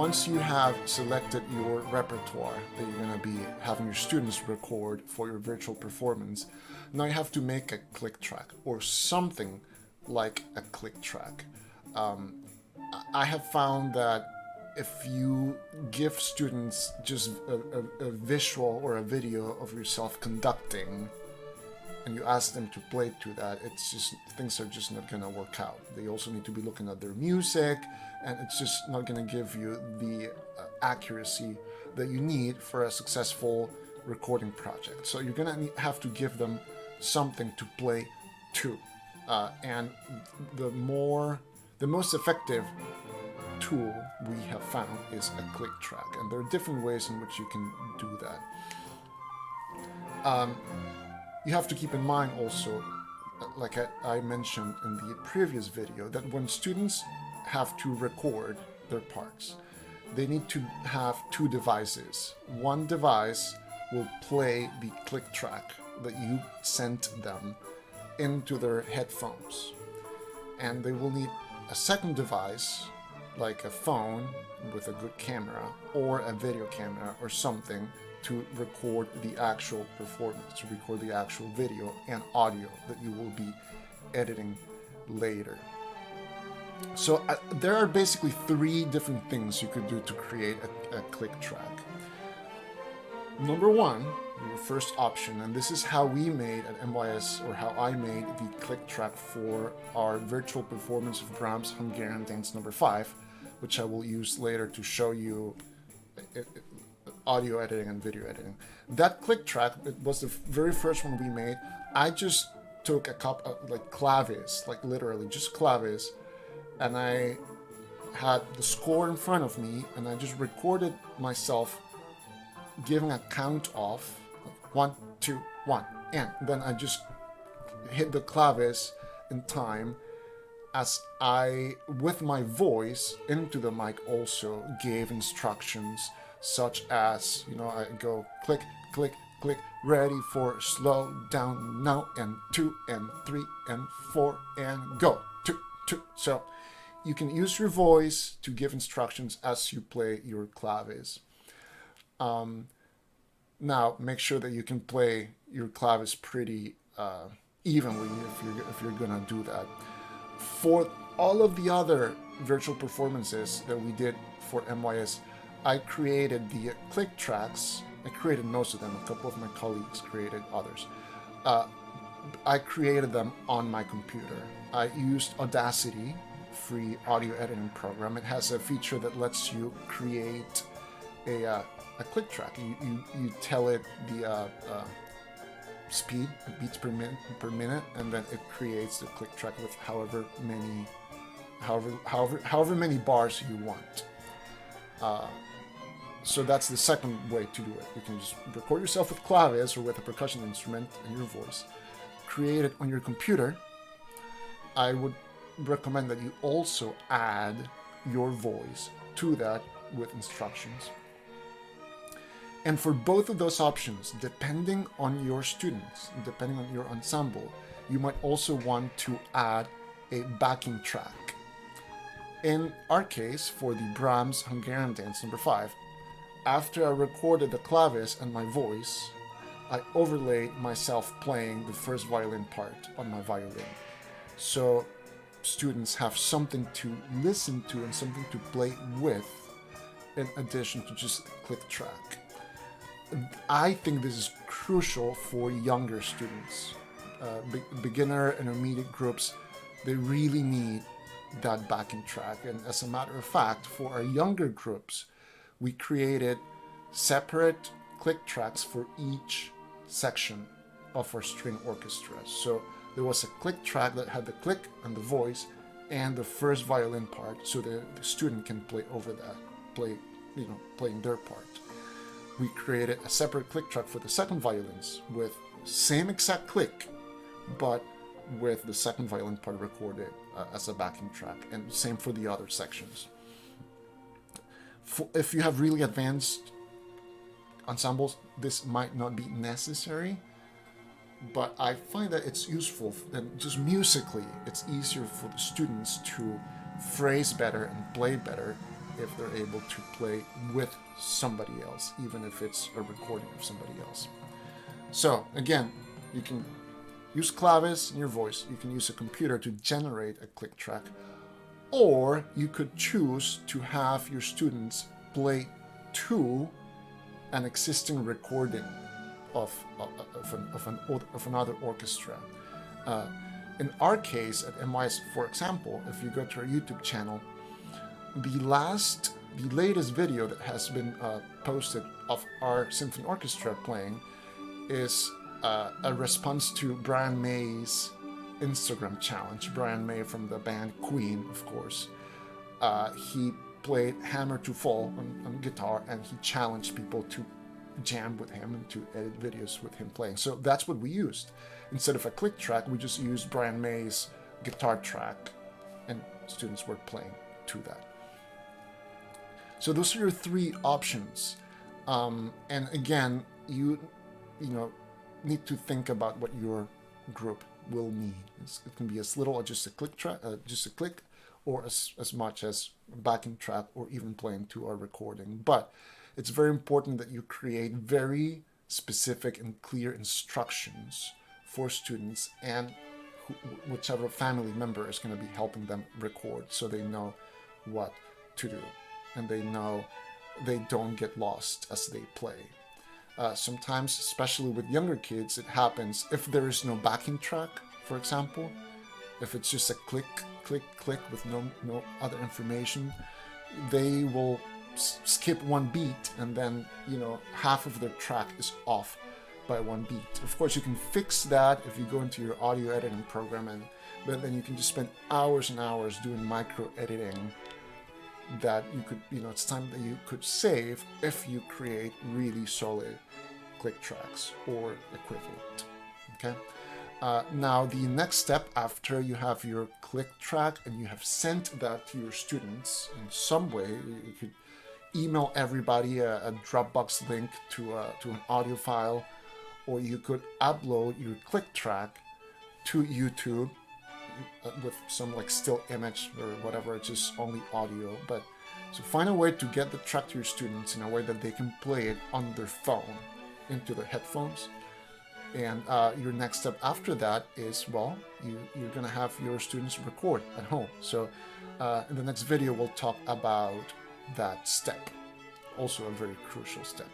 once you have selected your repertoire that you're going to be having your students record for your virtual performance, now you have to make a click track or something like a click track. I have found that if you give students just a visual or a video of yourself conducting, and you ask them to play to that, it's just, things are just not gonna work out. They also need to be looking at their music, and it's just not gonna give you the accuracy that you need for a successful recording project. So you're gonna have to give them something to play to, and the most effective tool we have found is a click track, and there are different ways in which you can do that. You have to keep in mind also, like I mentioned in the previous video, that when students have to record their parts, they need to have two devices. One device will play the click track that you sent them into their headphones, and they will need a second device, like a phone with a good camera or a video camera or something, to record the actual performance, to record the actual video and audio that you will be editing later. So there are basically three different things you could do to create a click track. Number one, your first option, and this is how we made at MYS, or how I made the click track for our virtual performance of Brahms' Hungarian Dance No. 5, which I will use later to show you audio editing and video editing. That click track, it was the very first one we made. I just took a couple, like claves, like literally just claves, and I had the score in front of me, and I just recorded myself giving a count off, 1, 2, 1, and then I just hit the claves in time as I, with my voice into the mic, also gave instructions such as, I go click, click, click, ready for slow down now, and 2 and 3 and 4 and go, 2, 2. So you can use your voice to give instructions as you play your claves. Now make sure that you can play your claves pretty evenly if you're gonna do that. For all of the other virtual performances that we did for MYS, I created the click tracks. I created most of them. A couple of my colleagues created others. I created them on my computer. I used Audacity, free audio editing program. It has a feature that lets you create a click track. You tell it the speed, beats per minute, and then it creates the click track with however many bars you want. So that's the second way to do it. You can just record yourself with claves or with a percussion instrument and your voice. Create it on your computer. I would recommend that you also add your voice to that with instructions. And for both of those options, depending on your students, depending on your ensemble, you might also want to add a backing track. In our case, for the Brahms Hungarian Dance No. 5, after I recorded the claves and my voice, I overlaid myself playing the first violin part on my violin. So students have something to listen to and something to play with, in addition to just the click track. I think this is crucial for younger students. Beginner, intermediate groups, they really need that backing track. And as a matter of fact, for our younger groups, we created separate click tracks for each section of our string orchestra. So there was a click track that had the click and the voice and the first violin part, so the student can play over that, playing their part. We created a separate click track for the second violins with same exact click, but with the second violin part recorded as a backing track, and same for the other sections. If you have really advanced ensembles, this might not be necessary, but I find that it's useful, and just musically, it's easier for the students to phrase better and play better if they're able to play with somebody else, even if it's a recording of somebody else. So again, you can use claves in your voice, you can use a computer to generate a click track, or you could choose to have your students play to an existing recording of another orchestra. In our case at MYS, for example, if you go to our YouTube channel, the latest video that has been posted of our symphony orchestra playing is a response to Brian May's Instagram challenge. Brian May from the band Queen, of course. He played Hammer to Fall on guitar, and he challenged people to jam with him and to edit videos with him playing. So that's what we used. Instead of a click track, we just used Brian May's guitar track, and students were playing to that. So those are your three options. And again, you need to think about what your group will need. It can be as little as just a click track, or as much as backing track, or even playing to our recording. But it's very important that you create very specific and clear instructions for students and whichever family member is going to be helping them record, so they know what to do and they know they don't get lost as they play. Sometimes, especially with younger kids, it happens if there is no backing track, for example. If it's just a click, click, click with no other information, they will skip one beat, and then half of their track is off by one beat. Of course, you can fix that if you go into your audio editing program, but then you can just spend hours and hours doing micro editing that you could, it's time that you could save if you create really solid click tracks or equivalent. Okay. Now the next step after you have your click track and you have sent that to your students in some way, you could email everybody a Dropbox link to an audio file, or you could upload your click track to YouTube with some still image or whatever. It's just only audio. But so find a way to get the track to your students in a way that they can play it on their phone into their headphones. And your next step after that is, you're going to have your students record at home. So in the next video, we'll talk about that step. Also a very crucial step.